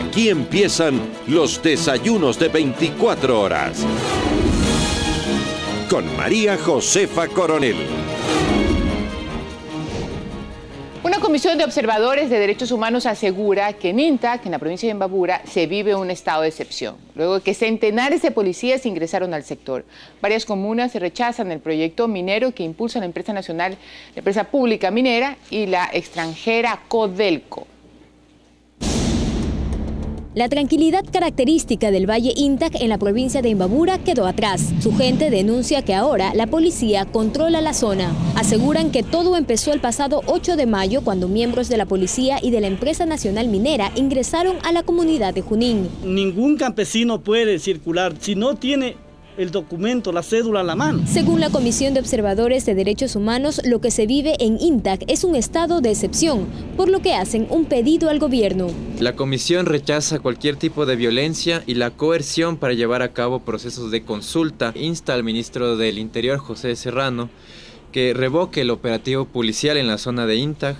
Aquí empiezan los desayunos de 24 horas. Con María Josefa Coronel. Una comisión de observadores de derechos humanos asegura que en Intac, en la provincia de Imbabura, se vive un estado de excepción, luego de que centenares de policías ingresaron al sector. Varias comunas rechazan el proyecto minero que impulsa la empresa nacional, la empresa pública minera y la extranjera Codelco. La tranquilidad característica del Valle Intac en la provincia de Imbabura quedó atrás. Su gente denuncia que ahora la policía controla la zona. Aseguran que todo empezó el pasado 8 de mayo cuando miembros de la policía y de la empresa nacional minera ingresaron a la comunidad de Junín. Ningún campesino puede circular si no tiene el documento, la cédula a la mano. Según la Comisión de Observadores de Derechos Humanos, lo que se vive en Intac es un estado de excepción, por lo que hacen un pedido al gobierno. La comisión rechaza cualquier tipo de violencia y la coerción para llevar a cabo procesos de consulta. Insta al ministro del Interior, José Serrano, que revoque el operativo policial en la zona de Intac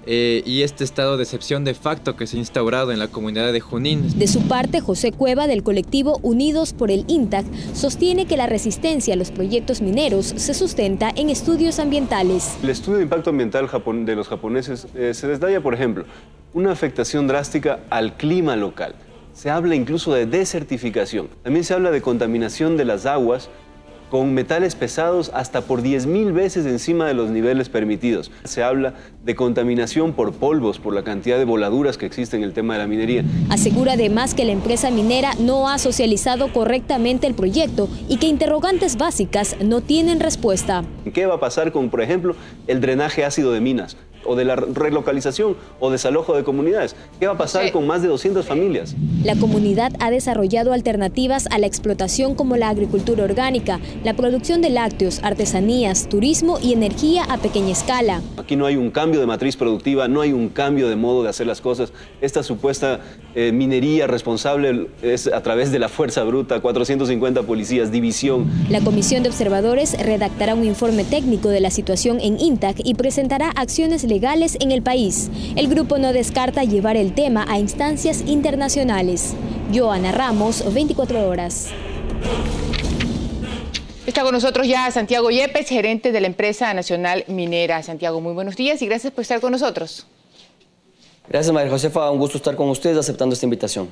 y este estado de excepción de facto que se ha instaurado en la comunidad de Junín. De su parte, José Cueva, del colectivo Unidos por el Intac, sostiene que la resistencia a los proyectos mineros se sustenta en estudios ambientales. El estudio de impacto ambiental de los japoneses se detalla, por ejemplo, una afectación drástica al clima local. Se habla incluso de desertificación. También se habla de contaminación de las aguas con metales pesados hasta por 10.000 veces encima de los niveles permitidos. Se habla de contaminación por polvos, por la cantidad de voladuras que existe en el tema de la minería. Asegura además que la empresa minera no ha socializado correctamente el proyecto y que interrogantes básicas no tienen respuesta. ¿Qué va a pasar con, por ejemplo, el drenaje ácido de minas? O de la relocalización o desalojo de comunidades. ¿Qué va a pasar con más de 200 familias? La comunidad ha desarrollado alternativas a la explotación como la agricultura orgánica, la producción de lácteos, artesanías, turismo y energía a pequeña escala. Aquí no hay un cambio de matriz productiva, no hay un cambio de modo de hacer las cosas. Esta supuesta minería responsable es a través de la fuerza bruta, 450 policías, división. La comisión de observadores redactará un informe técnico de la situación en Intac y presentará acciones legales en el país. El grupo no descarta llevar el tema a instancias internacionales. Joana Ramos, 24 horas. Está con nosotros ya Santiago Yepes, gerente de la empresa nacional minera. Santiago, muy buenos días y gracias por estar con nosotros. Gracias, María Josefa. Un gusto estar con ustedes aceptando esta invitación.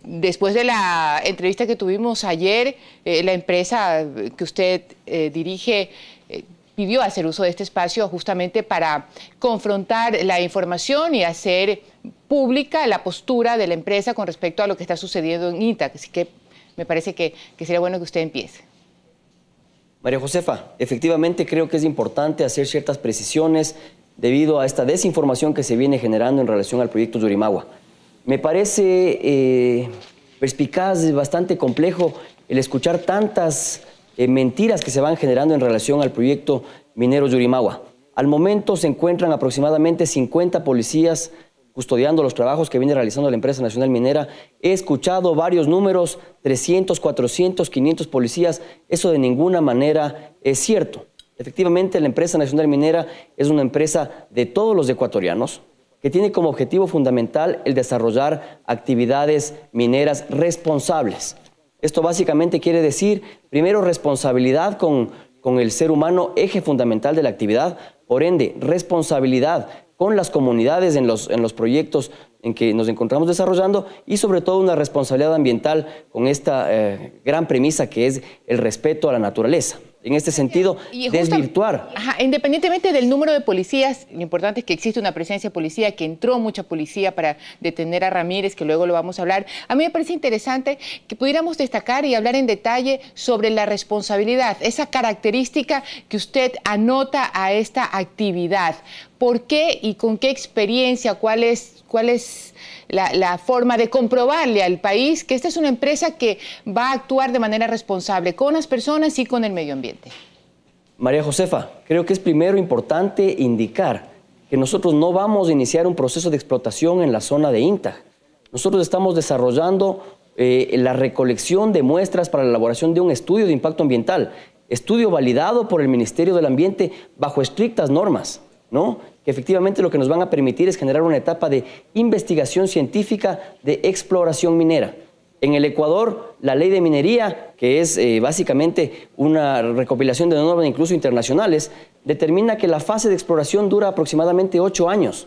Después de la entrevista que tuvimos ayer, la empresa que usted dirige pidió hacer uso de este espacio justamente para confrontar la información y hacer pública la postura de la empresa con respecto a lo que está sucediendo en Intac. Así que me parece que sería bueno que usted empiece. María Josefa, efectivamente creo que es importante hacer ciertas precisiones debido a esta desinformación que se viene generando en relación al proyecto Yurimagua. Me parece perspicaz, bastante complejo el escuchar tantas mentiras que se van generando en relación al proyecto minero Yurimagua. Al momento se encuentran aproximadamente 50 policías custodiando los trabajos que viene realizando la empresa nacional minera. He escuchado varios números, 300, 400, 500 policías. Eso de ninguna manera es cierto. Efectivamente, la empresa nacional minera es una empresa de todos los ecuatorianos que tiene como objetivo fundamental el desarrollar actividades mineras responsables. Esto básicamente quiere decir, primero, responsabilidad con el ser humano, eje fundamental de la actividad, por ende, responsabilidad con las comunidades en los proyectos en que nos encontramos desarrollando y sobre todo una responsabilidad ambiental con esta gran premisa que es el respeto a la naturaleza. En este sentido, desvirtuar. Independientemente del número de policías, lo importante es que existe una presencia de policía, que entró mucha policía para detener a Ramírez, que luego lo vamos a hablar. A mí me parece interesante que pudiéramos destacar y hablar en detalle sobre la responsabilidad, esa característica que usted anota a esta actividad. ¿Por qué y con qué experiencia? ¿Cuál es la forma de comprobarle al país que esta es una empresa que va a actuar de manera responsable con las personas y con el medio ambiente? María Josefa, creo que es primero importante indicar que nosotros no vamos a iniciar un proceso de explotación en la zona de Intac. Nosotros estamos desarrollando la recolección de muestras para la elaboración de un estudio de impacto ambiental, estudio validado por el Ministerio del Ambiente bajo estrictas normas, ¿no? que efectivamente lo que nos van a permitir es generar una etapa de investigación científica de exploración minera. En el Ecuador, la ley de minería, que es básicamente una recopilación de normas incluso internacionales, determina que la fase de exploración dura aproximadamente 8 años.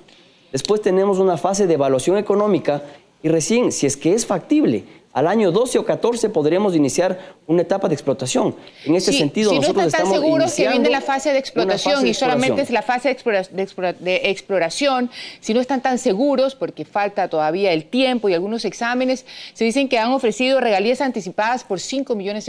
Después tenemos una fase de evaluación económica y recién, si es que es factible, al año 12 o 14 podremos iniciar una etapa de explotación. En este sentido, si nosotros no están tan estamos seguros que viene la iniciando fase de explotación y solamente es la fase de exploración, si no están tan seguros porque falta todavía el tiempo y algunos exámenes, se dicen que han ofrecido regalías anticipadas por $5 millones.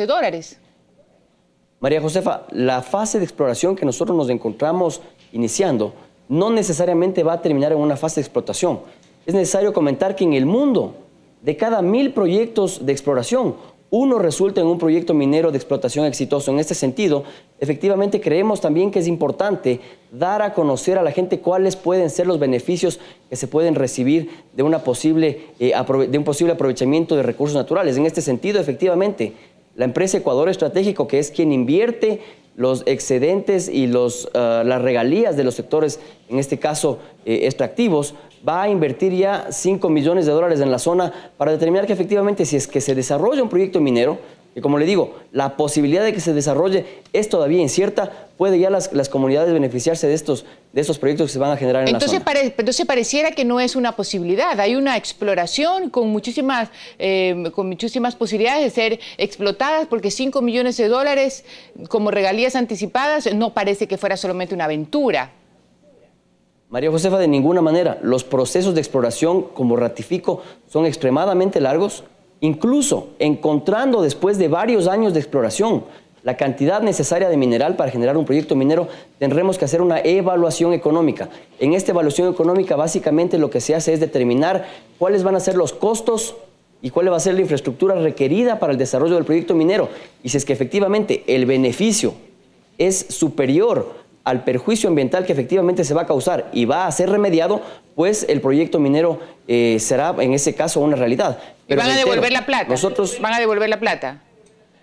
María Josefa, la fase de exploración que nosotros nos encontramos iniciando no necesariamente va a terminar en una fase de explotación. Es necesario comentar que en el mundo, de cada 1000 proyectos de exploración, uno resulta en un proyecto minero de explotación exitoso. En este sentido, efectivamente creemos también que es importante dar a conocer a la gente cuáles pueden ser los beneficios que se pueden recibir de un posible aprovechamiento de recursos naturales. En este sentido, efectivamente, la empresa Ecuador Estratégico, que es quien invierte los excedentes y las regalías de los sectores, en este caso extractivos, va a invertir ya $5 millones en la zona para determinar que efectivamente si es que se desarrolla un proyecto minero, que como le digo, la posibilidad de que se desarrolle es todavía incierta, puede ya las comunidades beneficiarse de estos proyectos que se van a generar en la zona. Entonces pareciera que no es una posibilidad, hay una exploración con muchísimas posibilidades de ser explotadas, porque $5 millones como regalías anticipadas no parece que fuera solamente una aventura. María Josefa, de ninguna manera. Los procesos de exploración, como ratifico, son extremadamente largos, incluso encontrando después de varios años de exploración la cantidad necesaria de mineral para generar un proyecto minero, tendremos que hacer una evaluación económica. En esta evaluación económica, básicamente lo que se hace es determinar cuáles van a ser los costos y cuál va a ser la infraestructura requerida para el desarrollo del proyecto minero. Y si es que efectivamente el beneficio es superior al perjuicio ambiental que efectivamente se va a causar y va a ser remediado, pues el proyecto minero será en ese caso una realidad. Pero ¿van a devolver la plata? Nosotros ¿Van a devolver la plata?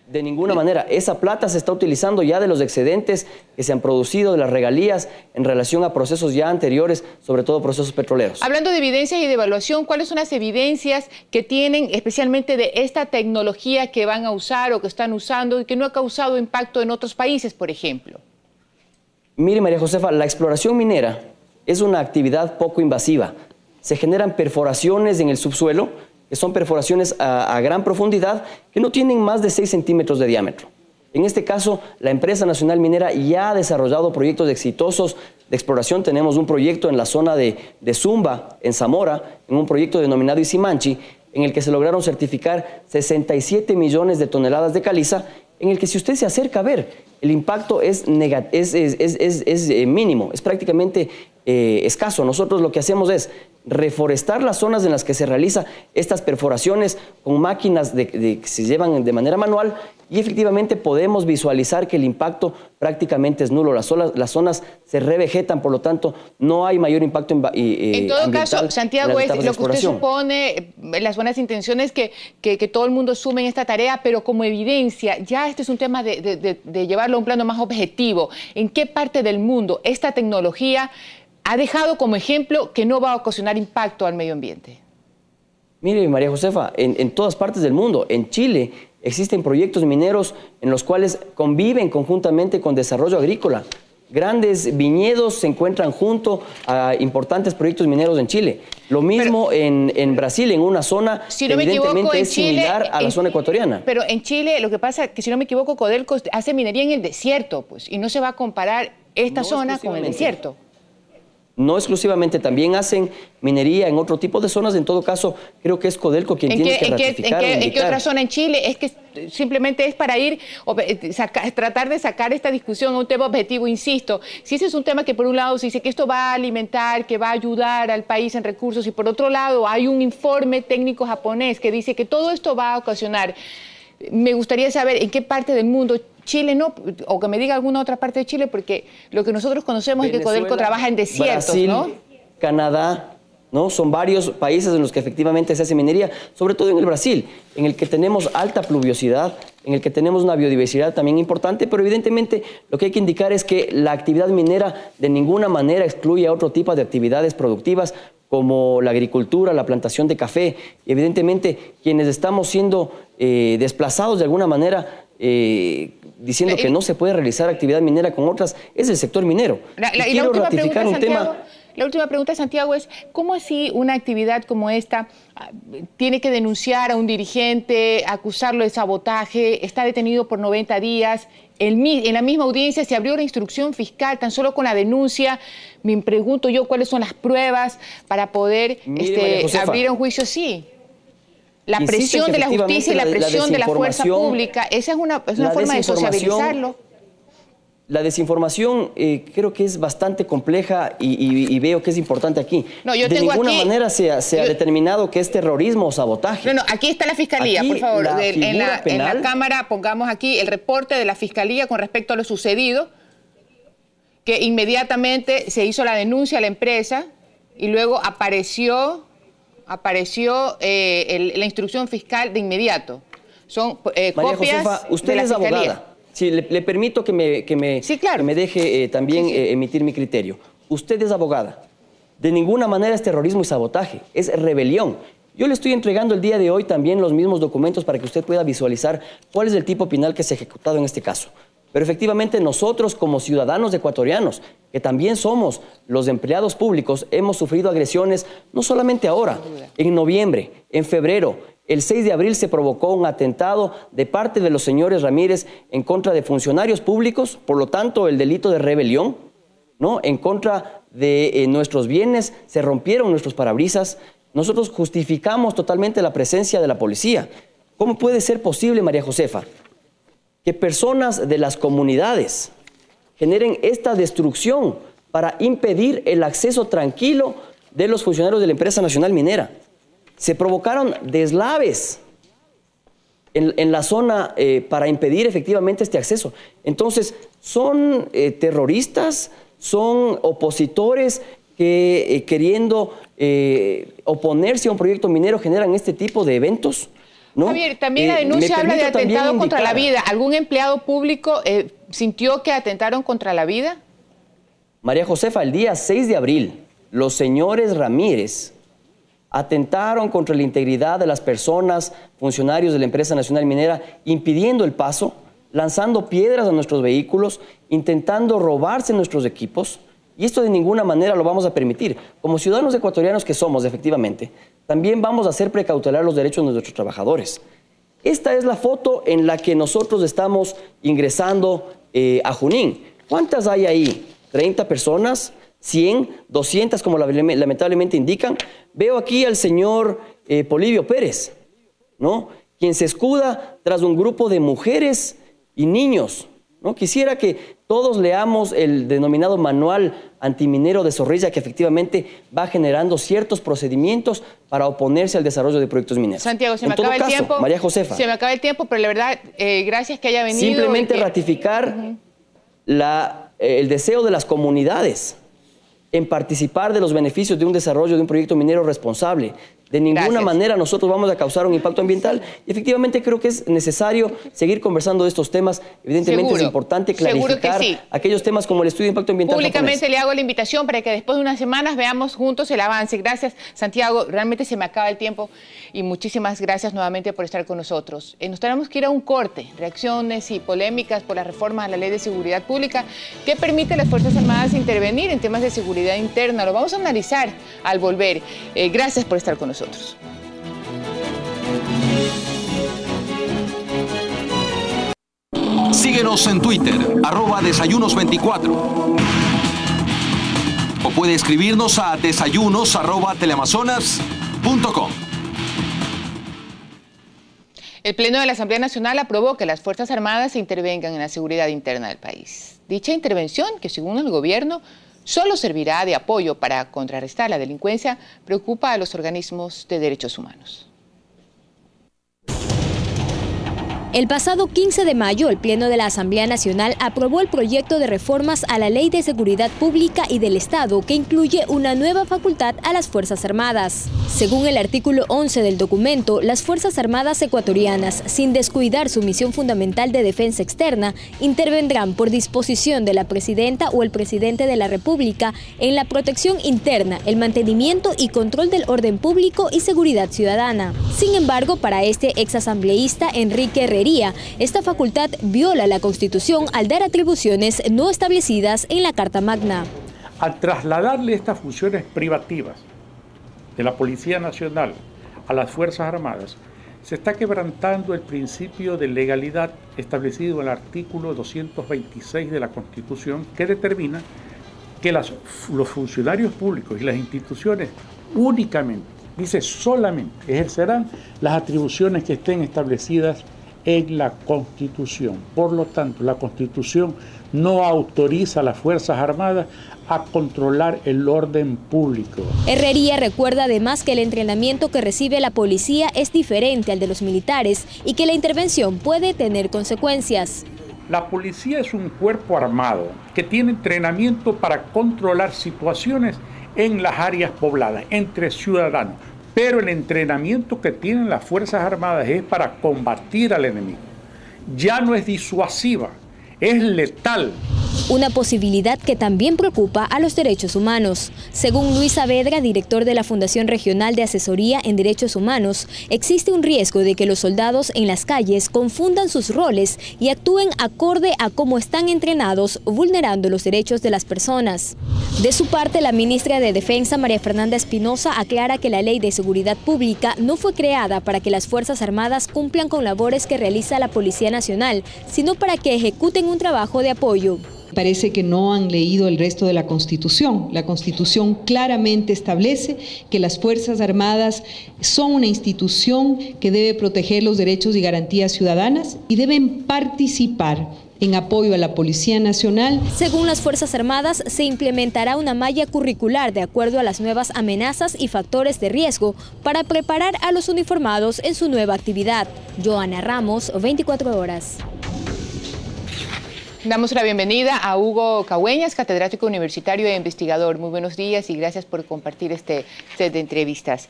De ninguna manera. Esa plata se está utilizando ya de los excedentes que se han producido, de las regalías, en relación a procesos ya anteriores, sobre todo procesos petroleros. Hablando de evidencias y de evaluación, ¿cuáles son las evidencias que tienen especialmente de esta tecnología que van a usar o que están usando y que no ha causado impacto en otros países, por ejemplo? Mire, María Josefa, la exploración minera es una actividad poco invasiva. Se generan perforaciones en el subsuelo, que son perforaciones a gran profundidad, que no tienen más de 6 centímetros de diámetro. En este caso, la empresa nacional minera ya ha desarrollado proyectos exitosos de exploración. Tenemos un proyecto en la zona de Zumba, en Zamora, en un proyecto denominado Isimanchi, en el que se lograron certificar 67 millones de toneladas de caliza, en el que si usted se acerca a ver, el impacto es mínimo, es prácticamente escaso. Nosotros lo que hacemos es reforestar las zonas en las que se realizan estas perforaciones con máquinas que se llevan de manera manual y efectivamente podemos visualizar que el impacto prácticamente es nulo. Las zonas se revegetan, por lo tanto no hay mayor impacto en todo caso, Santiago, es lo que usted supone, las buenas intenciones que todo el mundo sume en esta tarea, pero como evidencia, ya este es un tema de llevarlo a un plano más objetivo. ¿En qué parte del mundo esta tecnología ha dejado como ejemplo que no va a ocasionar impacto al medio ambiente? Mire, María Josefa, en todas partes del mundo, en Chile existen proyectos mineros en los cuales conviven conjuntamente con desarrollo agrícola. Grandes viñedos se encuentran junto a importantes proyectos mineros en Chile. Lo mismo en Brasil, en una zona si que no evidentemente es similar a la zona ecuatoriana. Pero en Chile lo que pasa es que, si no me equivoco, Codelco hace minería en el desierto, pues, y no se va a comparar esta zona con el desierto. No exclusivamente, también hacen minería en otro tipo de zonas. En todo caso, creo que es Codelco quien tiene que ratificar o indicar. ¿En qué otra zona en Chile? Es que simplemente es para ir, tratar de sacar esta discusión a un tema objetivo, insisto. Si ese es un tema que por un lado se dice que esto va a alimentar, que va a ayudar al país en recursos, y por otro lado hay un informe técnico japonés que dice que todo esto va a ocasionar. Me gustaría saber en qué parte del mundo Chile no, o que me diga alguna otra parte de Chile, porque lo que nosotros conocemos Venezuela, es que Codelco trabaja en desiertos, Brasil, ¿no? Canadá, ¿no? Son varios países en los que efectivamente se hace minería, sobre todo en el Brasil, en el que tenemos alta pluviosidad, en el que tenemos una biodiversidad también importante, pero evidentemente lo que hay que indicar es que la actividad minera de ninguna manera excluye a otro tipo de actividades productivas como la agricultura, la plantación de café. Y evidentemente quienes estamos siendo desplazados de alguna manera diciendo que no se puede realizar actividad minera con otras es el sector minero. Quiero ratificar un tema. La última pregunta, Santiago, es ¿cómo así una actividad como esta tiene que denunciar a un dirigente, acusarlo de sabotaje, está detenido por 90 días? En la misma audiencia se abrió la instrucción fiscal, tan solo con la denuncia. Me pregunto yo cuáles son las pruebas para poder abrir un juicio. Sí. La presión de la justicia y la presión de la fuerza pública, esa es una forma de sociabilizarlo. La desinformación creo que es bastante compleja y veo que es importante aquí. No, yo de tengo ninguna aquí, manera se ha determinado que es terrorismo o sabotaje. No, aquí está la Fiscalía, aquí, por favor. En penal, la cámara pongamos aquí el reporte de la Fiscalía con respecto a lo sucedido, que inmediatamente se hizo la denuncia a la empresa y luego apareció la instrucción fiscal de inmediato. Son María copias Josefa, usted de la es Fiscalía. abogada. Sí, le permito que me deje también emitir mi criterio. Usted es abogada. De ninguna manera es terrorismo y sabotaje, es rebelión. Yo le estoy entregando el día de hoy también los mismos documentos para que usted pueda visualizar cuál es el tipo penal que se ha ejecutado en este caso. Pero efectivamente nosotros como ciudadanos ecuatorianos, que también somos los empleados públicos, hemos sufrido agresiones no solamente ahora, en noviembre, en febrero. El 6 de abril se provocó un atentado de parte de los señores Ramírez en contra de funcionarios públicos, por lo tanto el delito de rebelión, ¿no? En contra de nuestros bienes, se rompieron nuestros parabrisas. Nosotros justificamos totalmente la presencia de la policía. ¿Cómo puede ser posible, María Josefa, que personas de las comunidades generen esta destrucción para impedir el acceso tranquilo de los funcionarios de la empresa nacional minera? Se provocaron deslaves en la zona para impedir efectivamente este acceso. Entonces, son terroristas, son opositores que queriendo oponerse a un proyecto minero generan este tipo de eventos, ¿no? Javier, también la denuncia habla de atentado contra la vida. ¿Algún empleado público sintió que atentaron contra la vida? María Josefa, el día 6 de abril, los señores Ramírez atentaron contra la integridad de las personas, funcionarios de la empresa nacional minera, impidiendo el paso, lanzando piedras a nuestros vehículos, intentando robarse nuestros equipos, y esto de ninguna manera lo vamos a permitir. Como ciudadanos ecuatorianos que somos, efectivamente, también vamos a hacer precautelar los derechos de nuestros trabajadores. Esta es la foto en la que nosotros estamos ingresando a Junín. ¿Cuántas hay ahí? ¿30 personas? 100, 200, como lamentablemente indican. Veo aquí al señor Polibio Pérez, ¿no? Quien se escuda tras un grupo de mujeres y niños, ¿no? Quisiera que todos leamos el denominado manual antiminero de Zorrilla, que efectivamente va generando ciertos procedimientos para oponerse al desarrollo de proyectos mineros. Santiago, se me acaba el tiempo. María Josefa. Se me acaba el tiempo, pero la verdad, gracias que haya venido. Simplemente ratificar el deseo de las comunidades en participar de los beneficios de un desarrollo de un proyecto minero responsable. De ninguna manera nosotros vamos a causar un impacto ambiental y efectivamente creo que es necesario seguir conversando de estos temas. Evidentemente es importante clarificar aquellos temas como el estudio de impacto ambiental. Públicamente le hago la invitación para que después de unas semanas veamos juntos el avance. Gracias, Santiago. Realmente se me acaba el tiempo y muchísimas gracias nuevamente por estar con nosotros. Nos tenemos que ir a un corte. Reacciones y polémicas por las reformas a la Ley de Seguridad Pública que permite a las Fuerzas Armadas intervenir en temas de seguridad interna. Lo vamos a analizar al volver. Gracias por estar con nosotros. Síguenos en Twitter, @desayunos24. O puede escribirnos a desayunos@teleamazonas.com. El Pleno de la Asamblea Nacional aprobó que las Fuerzas Armadas intervengan en la seguridad interna del país. Dicha intervención, que según el gobierno solo servirá de apoyo para contrarrestar la delincuencia, preocupa a los organismos de derechos humanos. El pasado 15 de mayo, el Pleno de la Asamblea Nacional aprobó el proyecto de reformas a la Ley de Seguridad Pública y del Estado que incluye una nueva facultad a las Fuerzas Armadas. Según el artículo 11 del documento, las Fuerzas Armadas ecuatorianas, sin descuidar su misión fundamental de defensa externa, intervendrán por disposición de la Presidenta o el Presidente de la República en la protección interna, el mantenimiento y control del orden público y seguridad ciudadana. Sin embargo, para este exasambleísta Enrique Herrería, esta facultad viola la Constitución al dar atribuciones no establecidas en la Carta Magna. Al trasladarle estas funciones privativas de la Policía Nacional a las Fuerzas Armadas, se está quebrantando el principio de legalidad establecido en el artículo 226 de la Constitución, que determina que los funcionarios públicos y las instituciones únicamente, dice solamente, ejercerán las atribuciones que estén establecidas en la Constitución. Por lo tanto, la Constitución no autoriza a las Fuerzas Armadas a controlar el orden público. Herrería recuerda además que el entrenamiento que recibe la policía es diferente al de los militares y que la intervención puede tener consecuencias. La policía es un cuerpo armado que tiene entrenamiento para controlar situaciones en las áreas pobladas, entre ciudadanos. Pero el entrenamiento que tienen las Fuerzas Armadas es para combatir al enemigo. Ya no es disuasiva, es letal. Una posibilidad que también preocupa a los derechos humanos. Según Luis Saavedra, director de la Fundación Regional de Asesoría en Derechos Humanos, existe un riesgo de que los soldados en las calles confundan sus roles y actúen acorde a cómo están entrenados, vulnerando los derechos de las personas. De su parte, la ministra de Defensa, María Fernanda Espinosa, aclara que la Ley de Seguridad Pública no fue creada para que las Fuerzas Armadas cumplan con labores que realiza la Policía Nacional, sino para que ejecuten un trabajo de apoyo. Parece que no han leído el resto de la Constitución. La Constitución claramente establece que las Fuerzas Armadas son una institución que debe proteger los derechos y garantías ciudadanas y deben participar en apoyo a la Policía Nacional. Según las Fuerzas Armadas, se implementará una malla curricular de acuerdo a las nuevas amenazas y factores de riesgo para preparar a los uniformados en su nueva actividad. Joana Ramos, 24 horas. Damos la bienvenida a Hugo Cahueñas, catedrático universitario e investigador. Muy buenos días y gracias por compartir este set de entrevistas.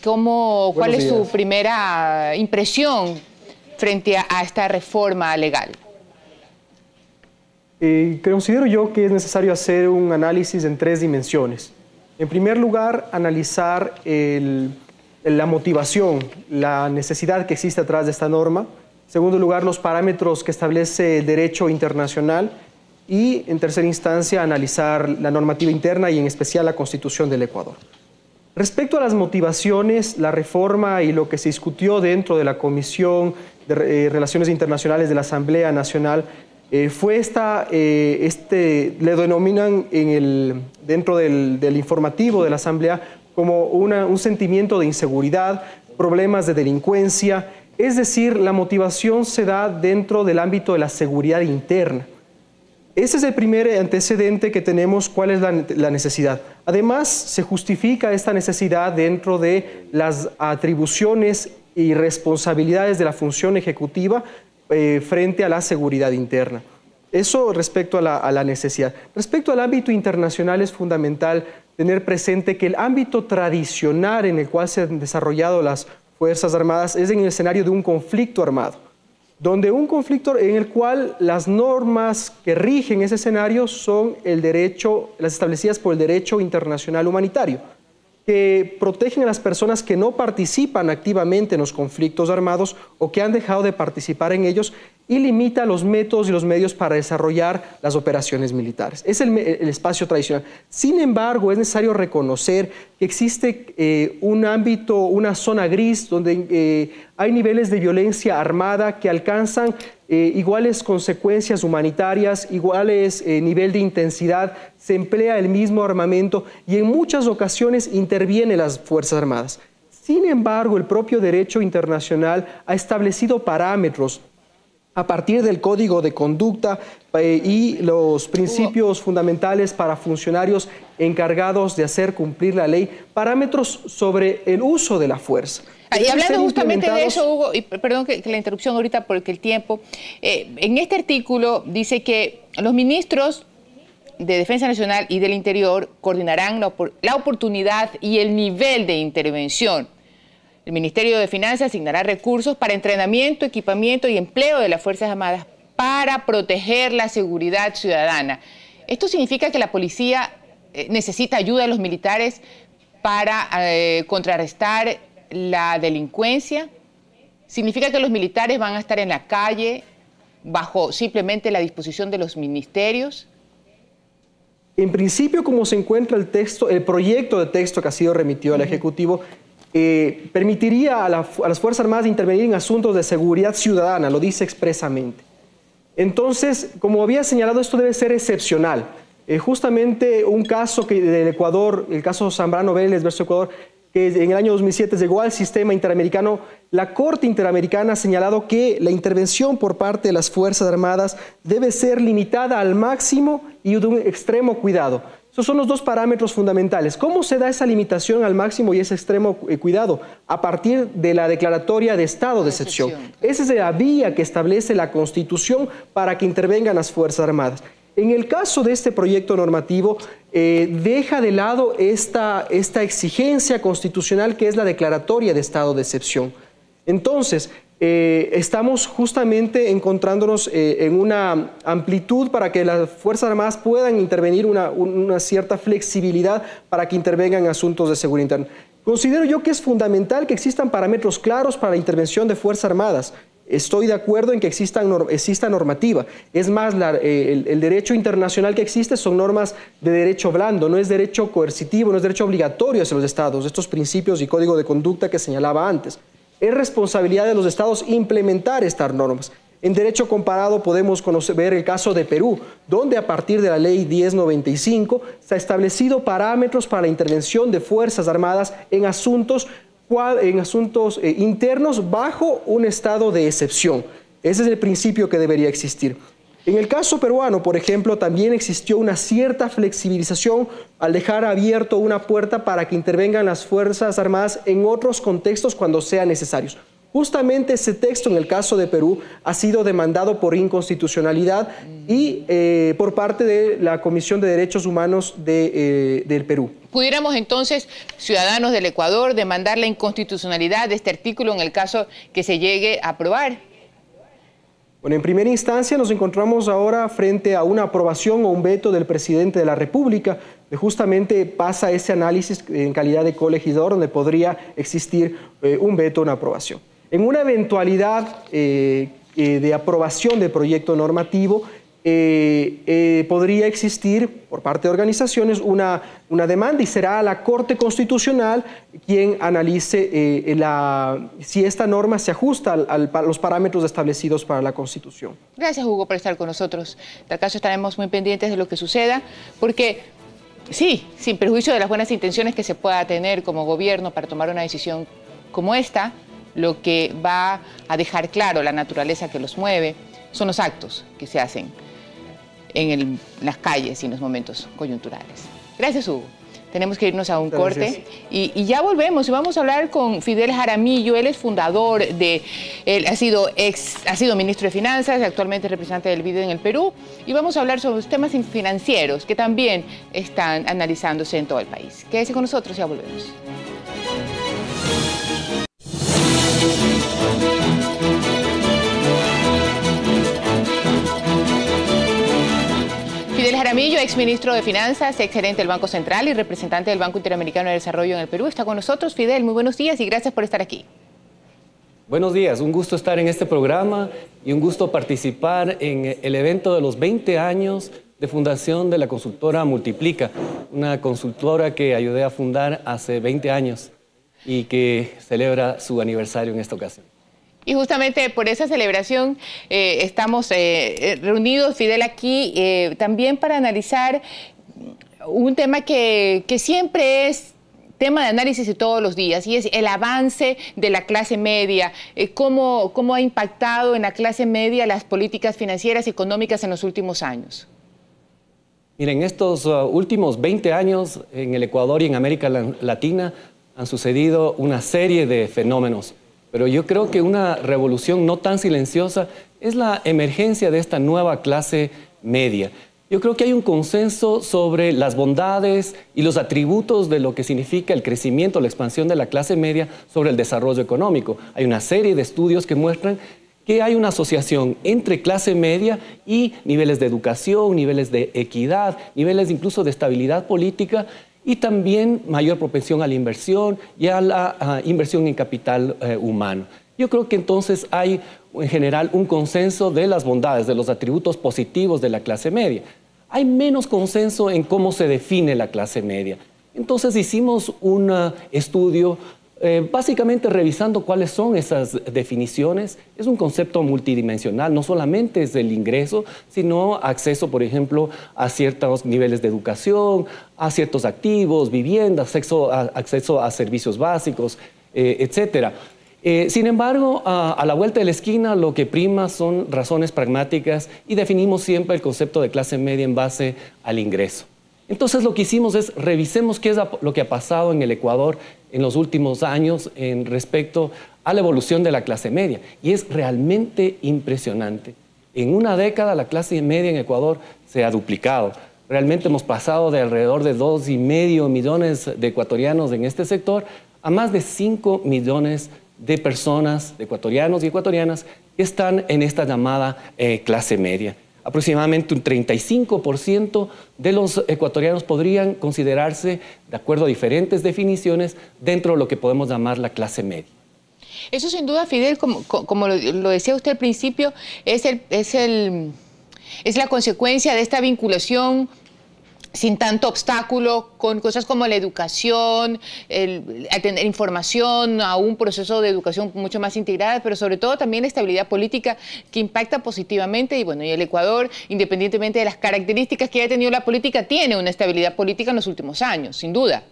¿Cuál es su primera impresión frente a esta reforma legal? Considero yo que es necesario hacer un análisis en tres dimensiones. En primer lugar, analizar la motivación, la necesidad que existe atrás de esta norma. En segundo lugar, los parámetros que establece el derecho internacional. Y, en tercera instancia, analizar la normativa interna y, en especial, la Constitución del Ecuador. Respecto a las motivaciones, la reforma y lo que se discutió dentro de la Comisión de Relaciones Internacionales de la Asamblea Nacional fue le denominan dentro del informativo de la Asamblea como un sentimiento de inseguridad, problemas de delincuencia. Es decir, la motivación se da dentro del ámbito de la seguridad interna. Ese es el primer antecedente que tenemos, cuál es la necesidad. Además, se justifica esta necesidad dentro de las atribuciones y responsabilidades de la función ejecutiva frente a la seguridad interna. Eso respecto a la necesidad. Respecto al ámbito internacional es fundamental tener presente que el ámbito tradicional en el cual se han desarrollado las Fuerzas Armadas es en el escenario de un conflicto armado, donde un conflicto en el cual las normas que rigen ese escenario son las establecidas por el derecho internacional humanitario, que protegen a las personas que no participan activamente en los conflictos armados o que han dejado de participar en ellos y limita los métodos y los medios para desarrollar las operaciones militares. Es el espacio tradicional. Sin embargo, es necesario reconocer que existe un ámbito, una zona gris donde hay niveles de violencia armada que alcanzan iguales consecuencias humanitarias, iguales nivel de intensidad, se emplea el mismo armamento y en muchas ocasiones intervienen las Fuerzas Armadas. Sin embargo, el propio derecho internacional ha establecido parámetros a partir del Código de Conducta y los principios fundamentales para funcionarios encargados de hacer cumplir la ley, parámetros sobre el uso de la fuerza. Y hablando justamente de eso, Hugo, y perdón que la interrupción ahorita porque el tiempo, en este artículo dice que los ministros de Defensa Nacional y del Interior coordinarán la oportunidad y el nivel de intervención. El Ministerio de Finanzas asignará recursos para entrenamiento, equipamiento y empleo de las Fuerzas Armadas para proteger la seguridad ciudadana. ¿Esto significa que la policía necesita ayuda de los militares para contrarrestar la delincuencia? ¿Significa que los militares van a estar en la calle bajo simplemente la disposición de los ministerios? En principio, como se encuentra el texto, el proyecto de texto que ha sido remitido al Ejecutivo, permitiría a las Fuerzas Armadas intervenir en asuntos de seguridad ciudadana, lo dice expresamente. Entonces, como había señalado, esto debe ser excepcional. Justamente un caso del Ecuador, el caso Zambrano Vélez versus Ecuador, que en el año 2007 llegó al sistema interamericano, la Corte Interamericana ha señalado que la intervención por parte de las Fuerzas Armadas debe ser limitada al máximo y de un extremo cuidado. Esos son los dos parámetros fundamentales. ¿Cómo se da esa limitación al máximo y ese extremo cuidado? A partir de la declaratoria de estado de excepción. Esa es la vía que establece la Constitución para que intervengan las Fuerzas Armadas. En el caso de este proyecto normativo, deja de lado esta exigencia constitucional que es la declaratoria de estado de excepción. Entonces, estamos justamente encontrándonos en una amplitud para que las Fuerzas Armadas puedan intervenir, una cierta flexibilidad para que intervengan en asuntos de seguridad interna. Considero yo que es fundamental que existan parámetros claros para la intervención de Fuerzas Armadas. Estoy de acuerdo en que exista normativa. Es más, el derecho internacional que existe son normas de derecho blando, no es derecho coercitivo, no es derecho obligatorio hacia los estados, estos principios y código de conducta que señalaba antes. Es responsabilidad de los estados implementar estas normas. En derecho comparado podemos ver el caso de Perú, donde a partir de la ley 1095 se ha establecido parámetros para la intervención de Fuerzas Armadas en asuntos internos bajo un estado de excepción. Ese es el principio que debería existir. En el caso peruano, por ejemplo, también existió una cierta flexibilización al dejar abierto una puerta para que intervengan las Fuerzas Armadas en otros contextos cuando sean necesarios. Justamente ese texto en el caso de Perú ha sido demandado por inconstitucionalidad y por parte de la Comisión de Derechos Humanos del Perú. ¿Pudiéramos entonces, ciudadanos del Ecuador, demandar la inconstitucionalidad de este artículo en el caso que se llegue a aprobar? Bueno, en primera instancia nos encontramos ahora frente a una aprobación o un veto del presidente de la República, que justamente pasa ese análisis en calidad de colegislador donde podría existir un veto o una aprobación. En una eventualidad de aprobación del proyecto normativo, podría existir por parte de organizaciones una demanda y será la Corte Constitucional quien analice si esta norma se ajusta a los parámetros establecidos para la Constitución. Gracias, Hugo, por estar con nosotros. En tal caso estaremos muy pendientes de lo que suceda, porque sí, sin perjuicio de las buenas intenciones que se pueda tener como gobierno para tomar una decisión como esta, lo que va a dejar claro la naturaleza que los mueve son los actos que se hacen en las calles y en los momentos coyunturales. Gracias, Hugo. Tenemos que irnos a un corte y ya volvemos y vamos a hablar con Fidel Jaramillo. Él es fundador él ha sido ministro de Finanzas, actualmente representante del BID en el Perú, y vamos a hablar sobre los temas financieros que también están analizándose en todo el país. Quédese con nosotros, ya volvemos. Fidel Jaramillo, exministro de Finanzas, exgerente del Banco Central y representante del Banco Interamericano de Desarrollo en el Perú, está con nosotros. Fidel, muy buenos días y gracias por estar aquí. Buenos días, un gusto estar en este programa y un gusto participar en el evento de los 20 años de fundación de la consultora Multiplica, una consultora que ayudé a fundar hace 20 años y que celebra su aniversario en esta ocasión. Y justamente por esa celebración estamos reunidos, Fidel, aquí también para analizar un tema que siempre es tema de análisis de todos los días, y es el avance de la clase media, cómo ha impactado en la clase media las políticas financieras y económicas en los últimos años. Miren, estos últimos 20 años en el Ecuador y en América Latina han sucedido una serie de fenómenos, pero yo creo que una revolución no tan silenciosa es la emergencia de esta nueva clase media. Yo creo que hay un consenso sobre las bondades y los atributos de lo que significa el crecimiento, la expansión de la clase media sobre el desarrollo económico. Hay una serie de estudios que muestran que hay una asociación entre clase media y niveles de educación, niveles de equidad, niveles incluso de estabilidad política y también mayor propensión a la inversión y a la inversión en capital humano. Yo creo que entonces hay en general un consenso de las bondades, de los atributos positivos de la clase media. Hay menos consenso en cómo se define la clase media. Entonces hicimos un estudio básicamente revisando cuáles son esas definiciones. Es un concepto multidimensional, no solamente es el ingreso, sino acceso, por ejemplo, a ciertos niveles de educación, a ciertos activos, vivienda, acceso a servicios básicos, etcétera. Sin embargo, a la vuelta de la esquina lo que prima son razones pragmáticas y definimos siempre el concepto de clase media en base al ingreso. Entonces lo que hicimos es revisemos qué es lo que ha pasado en el Ecuador en los últimos años en respecto a la evolución de la clase media. Y es realmente impresionante. En una década la clase media en Ecuador se ha duplicado. Realmente hemos pasado de alrededor de 2,5 millones de ecuatorianos en este sector a más de 5 millones de personas, de ecuatorianos y ecuatorianas, que están en esta llamada clase media. Aproximadamente un 35% de los ecuatorianos podrían considerarse, de acuerdo a diferentes definiciones, dentro de lo que podemos llamar la clase media. Eso sin duda, Fidel, como lo decía usted al principio, es la consecuencia de esta vinculación sin tanto obstáculo, con cosas como la educación, tener información, a un proceso de educación mucho más integrada, pero sobre todo también la estabilidad política que impacta positivamente. Y bueno, y el Ecuador, independientemente de las características que haya tenido la política, tiene una estabilidad política en los últimos años, sin duda.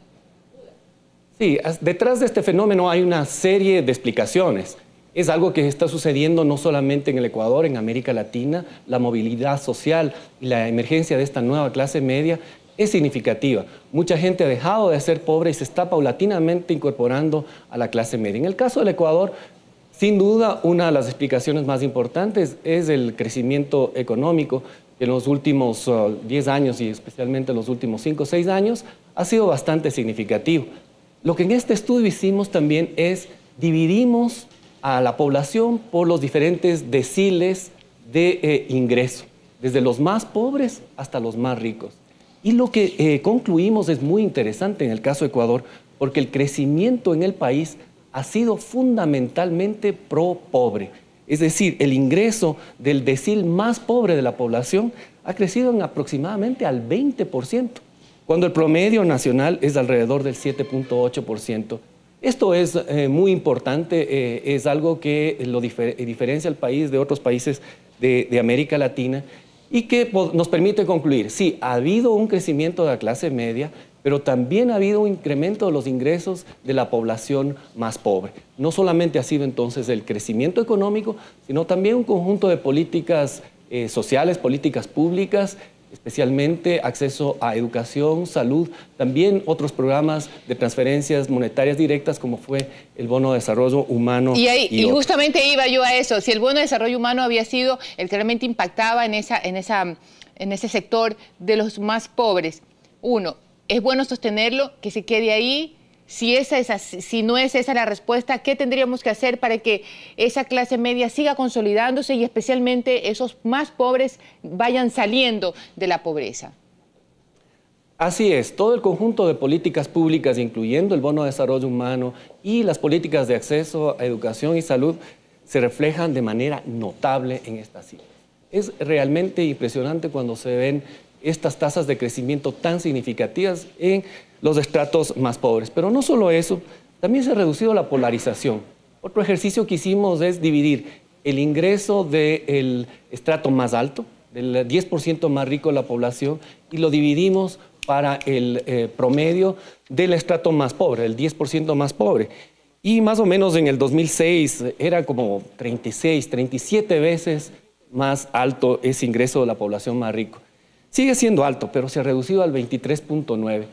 Sí, detrás de este fenómeno hay una serie de explicaciones. Es algo que está sucediendo no solamente en el Ecuador, en América Latina. La movilidad social y la emergencia de esta nueva clase media es significativa. Mucha gente ha dejado de ser pobre y se está paulatinamente incorporando a la clase media. En el caso del Ecuador, sin duda, una de las explicaciones más importantes es el crecimiento económico, que en los últimos 10 años y especialmente en los últimos 5 o 6 años ha sido bastante significativo. Lo que en este estudio hicimos también es dividimos a la población por los diferentes deciles de ingreso, desde los más pobres hasta los más ricos. Y lo que concluimos es muy interesante en el caso de Ecuador, porque el crecimiento en el país ha sido fundamentalmente pro-pobre. Es decir, el ingreso del decil más pobre de la población ha crecido en aproximadamente al 20%, cuando el promedio nacional es alrededor del 7.8%. Esto es muy importante, es algo que lo diferencia al país de otros países de América Latina y que nos permite concluir, sí, ha habido un crecimiento de la clase media, pero también ha habido un incremento de los ingresos de la población más pobre. No solamente ha sido entonces el crecimiento económico, sino también un conjunto de políticas sociales, políticas públicas, especialmente acceso a educación, salud, también otros programas de transferencias monetarias directas como fue el bono de desarrollo humano. Y justamente iba yo a eso, si el bono de desarrollo humano había sido el que realmente impactaba en ese sector de los más pobres. Uno, ¿es bueno sostenerlo, que se quede ahí? Si no es esa la respuesta, ¿qué tendríamos que hacer para que esa clase media siga consolidándose y especialmente esos más pobres vayan saliendo de la pobreza? Así es, todo el conjunto de políticas públicas, incluyendo el bono de desarrollo humano y las políticas de acceso a educación y salud, se reflejan de manera notable en estas cifras. Es realmente impresionante cuando se ven estas tasas de crecimiento tan significativas en los estratos más pobres. Pero no solo eso, también se ha reducido la polarización. Otro ejercicio que hicimos es dividir el ingreso del estrato más alto, del 10% más rico de la población, y lo dividimos para el promedio del estrato más pobre, el 10% más pobre. Y más o menos en el 2006 era como 36, 37 veces más alto ese ingreso de la población más rico. Sigue siendo alto, pero se ha reducido al 23.9.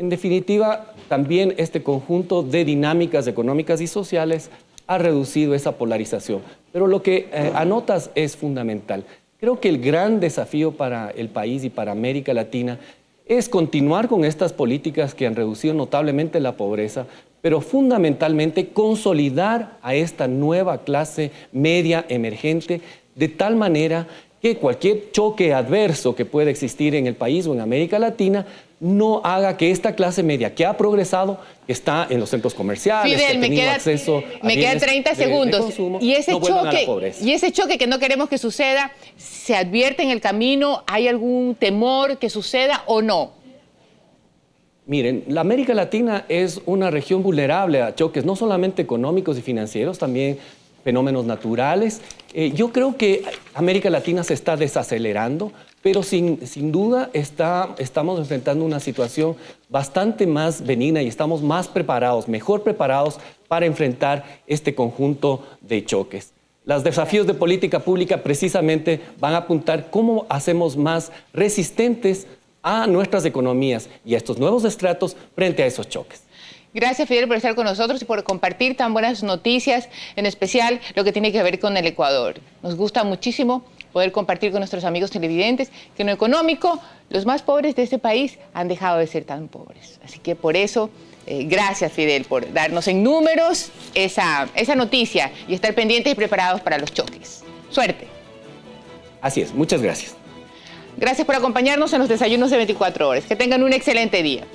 En definitiva, también este conjunto de dinámicas económicas y sociales ha reducido esa polarización. Pero lo que anotas es fundamental. Creo que el gran desafío para el país y para América Latina es continuar con estas políticas que han reducido notablemente la pobreza, pero fundamentalmente consolidar a esta nueva clase media emergente de tal manera que cualquier choque adverso que pueda existir en el país o en América Latina no haga que esta clase media que ha progresado, que está en los centros comerciales, Fidel, que ha tenido acceso a me quedan 30 segundos. De consumo, y ese no vuelvan a la pobreza. Y ese choque que no queremos que suceda, ¿se advierte en el camino? ¿Hay algún temor que suceda o no? Miren, la América Latina es una región vulnerable a choques, no solamente económicos y financieros, también fenómenos naturales. Yo creo que América Latina se está desacelerando, pero sin duda estamos enfrentando una situación bastante más benigna y estamos más preparados, mejor preparados para enfrentar este conjunto de choques. Los desafíos de política pública precisamente van a apuntar cómo hacemos más resistentes a nuestras economías y a estos nuevos estratos frente a esos choques. Gracias, Fidel, por estar con nosotros y por compartir tan buenas noticias, en especial lo que tiene que ver con el Ecuador. Nos gusta muchísimo poder compartir con nuestros amigos televidentes que en lo económico los más pobres de este país han dejado de ser tan pobres. Así que por eso, gracias, Fidel, por darnos en números esa noticia y estar pendientes y preparados para los choques. Suerte. Así es, muchas gracias. Gracias por acompañarnos en los desayunos de 24 horas. Que tengan un excelente día.